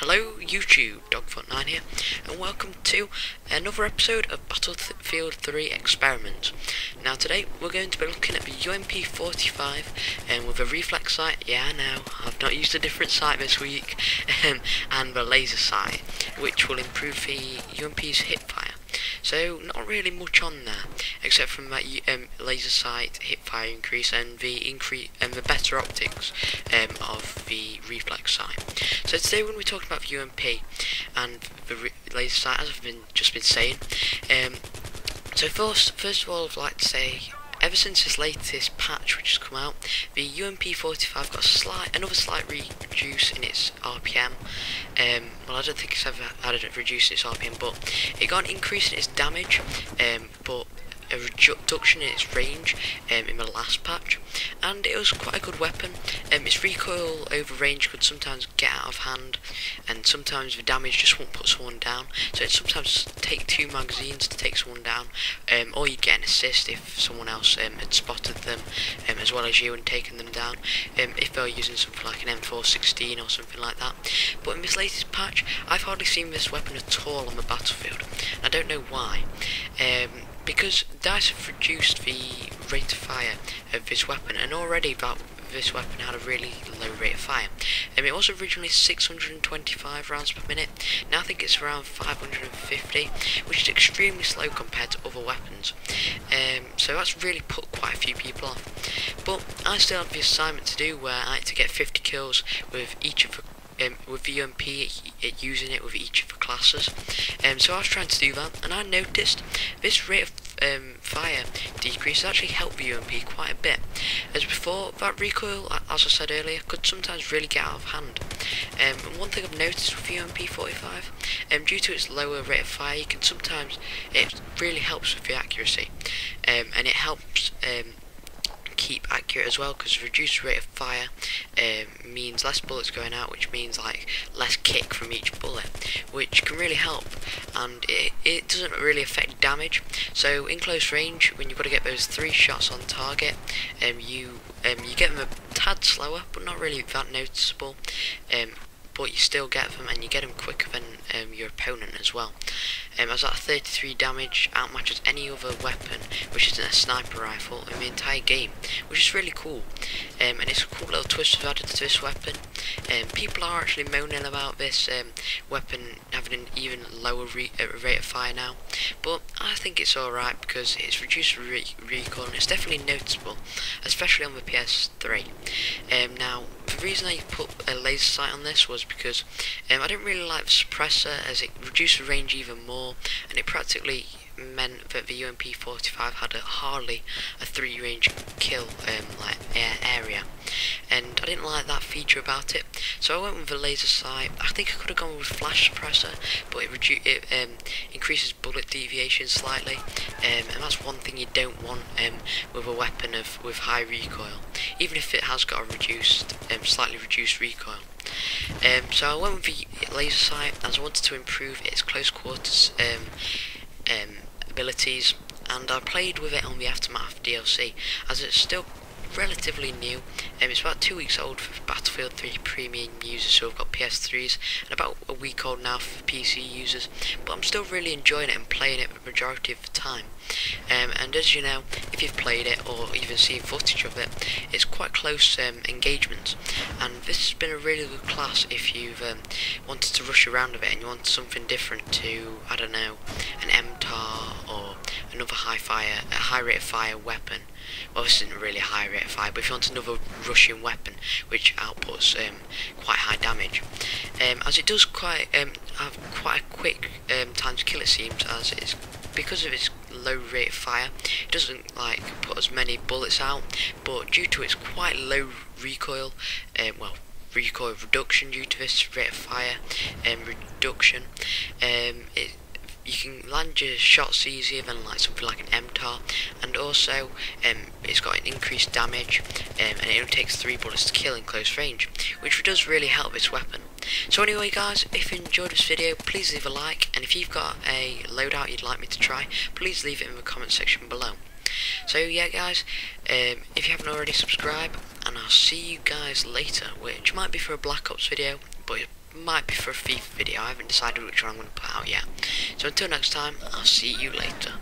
Hello YouTube, Dogfoot9 here, and welcome to another episode of Battlefield 3 Experiment. Now today we're going to be looking at the UMP45 and with a reflex sight. Yeah, I know, I've not used a different sight this week, and the laser sight, which will improve the UMP's hip fire. So not really much on there, except from that laser sight hip fire increase and the better optics of the reflex sight. So today when we're talking about the UMP and the laser sight, as I've just been saying, so first of all I'd like to say, ever since this latest patch which has come out, the UMP45 got another slight reduce in its RPM. Well, I don't think it's ever had a reduce in its RPM, but it got an increase in its damage, but a reduction in its range in the last patch, and it was quite a good weapon. Its recoil over range could sometimes get out of hand, and sometimes the damage just won't put someone down, so it sometimes take 2 magazines to take someone down, or you get an assist if someone else had spotted them as well as you and taken them down, if they're using something like an M416 or something like that. But in this latest patch I've hardly seen this weapon at all on the battlefield. I don't know why, because DICE have reduced the rate of fire of this weapon, and already this weapon had a really low rate of fire. It was originally 625 rounds per minute, now I think it's around 550, which is extremely slow compared to other weapons. So that's really put quite a few people off. But I still have the assignment to do where I had to get 50 kills with each of the with the UMP, using it with each of the classes. So I was trying to do that, and I noticed this rate of fire decrease actually helped the UMP quite a bit. As before, that recoil, as I said earlier, could sometimes really get out of hand. And one thing I've noticed with the UMP45, due to its lower rate of fire, it really helps with the accuracy, and it helps keep accurate as well, because reduced rate of fire means less bullets going out, which means like less kick from each bullet, which can really help, and it doesn't really affect damage. So in close range, when you've got to get those 3 shots on target, you get them a tad slower, but not really that noticeable, but you still get them, and you get them quicker than your opponent as well. As that 33 damage outmatches any other weapon which isn't a sniper rifle in the entire game, which is really cool. And it's a cool little twist we've added to this weapon. People are actually moaning about this weapon having an even lower rate of fire now, but I think it's alright because it's reduced recoil, and it's definitely noticeable, especially on the PS3. Now, the reason I put a laser sight on this was because I didn't really like the suppressor, as it reduced the range even more, and it practically meant that the UMP45 had hardly a 3-range kill area, and I didn't like that feature about it, so I went with the laser sight. I think I could have gone with flash suppressor, but it increases bullet deviation slightly, and that's one thing you don't want with a weapon with high recoil, even if it has got a slightly reduced recoil. So I went with the laser sight as I wanted to improve its close quarters abilities, and I played with it on the Aftermath DLC, as it's still relatively new. It's about 2 weeks old for Battlefield 3 premium users who have got PS3s, and about a week old now for PC users, but I'm still really enjoying it and playing it the majority of the time. And as you know, if you've played it or even seen footage of it, it's quite close engagement, and this has been a really good class if you've wanted to rush around a bit and you want something different to, I don't know, an MTAR or another high rate of fire weapon. Well, this isn't really a high rate of fire, but if you want another rushing weapon which outputs quite high damage, as it does have quite a quick time to kill, it seems, as it's because of its low rate of fire, it doesn't put as many bullets out, but due to its quite low recoil, recoil reduction due to this rate of fire reduction, you can land your shots easier than something like an MTAR, and also it's got an increased damage, and it only takes 3 bullets to kill in close range, which does really help this weapon. So anyway guys, if you enjoyed this video, please leave a like, and if you've got a loadout you'd like me to try, please leave it in the comment section below. So yeah guys, if you haven't already, subscribe, and I'll see you guys later, which might be for a Black Ops video, but it might be for a FIFA video. I haven't decided which one I'm going to put out yet. So until next time, I'll see you later.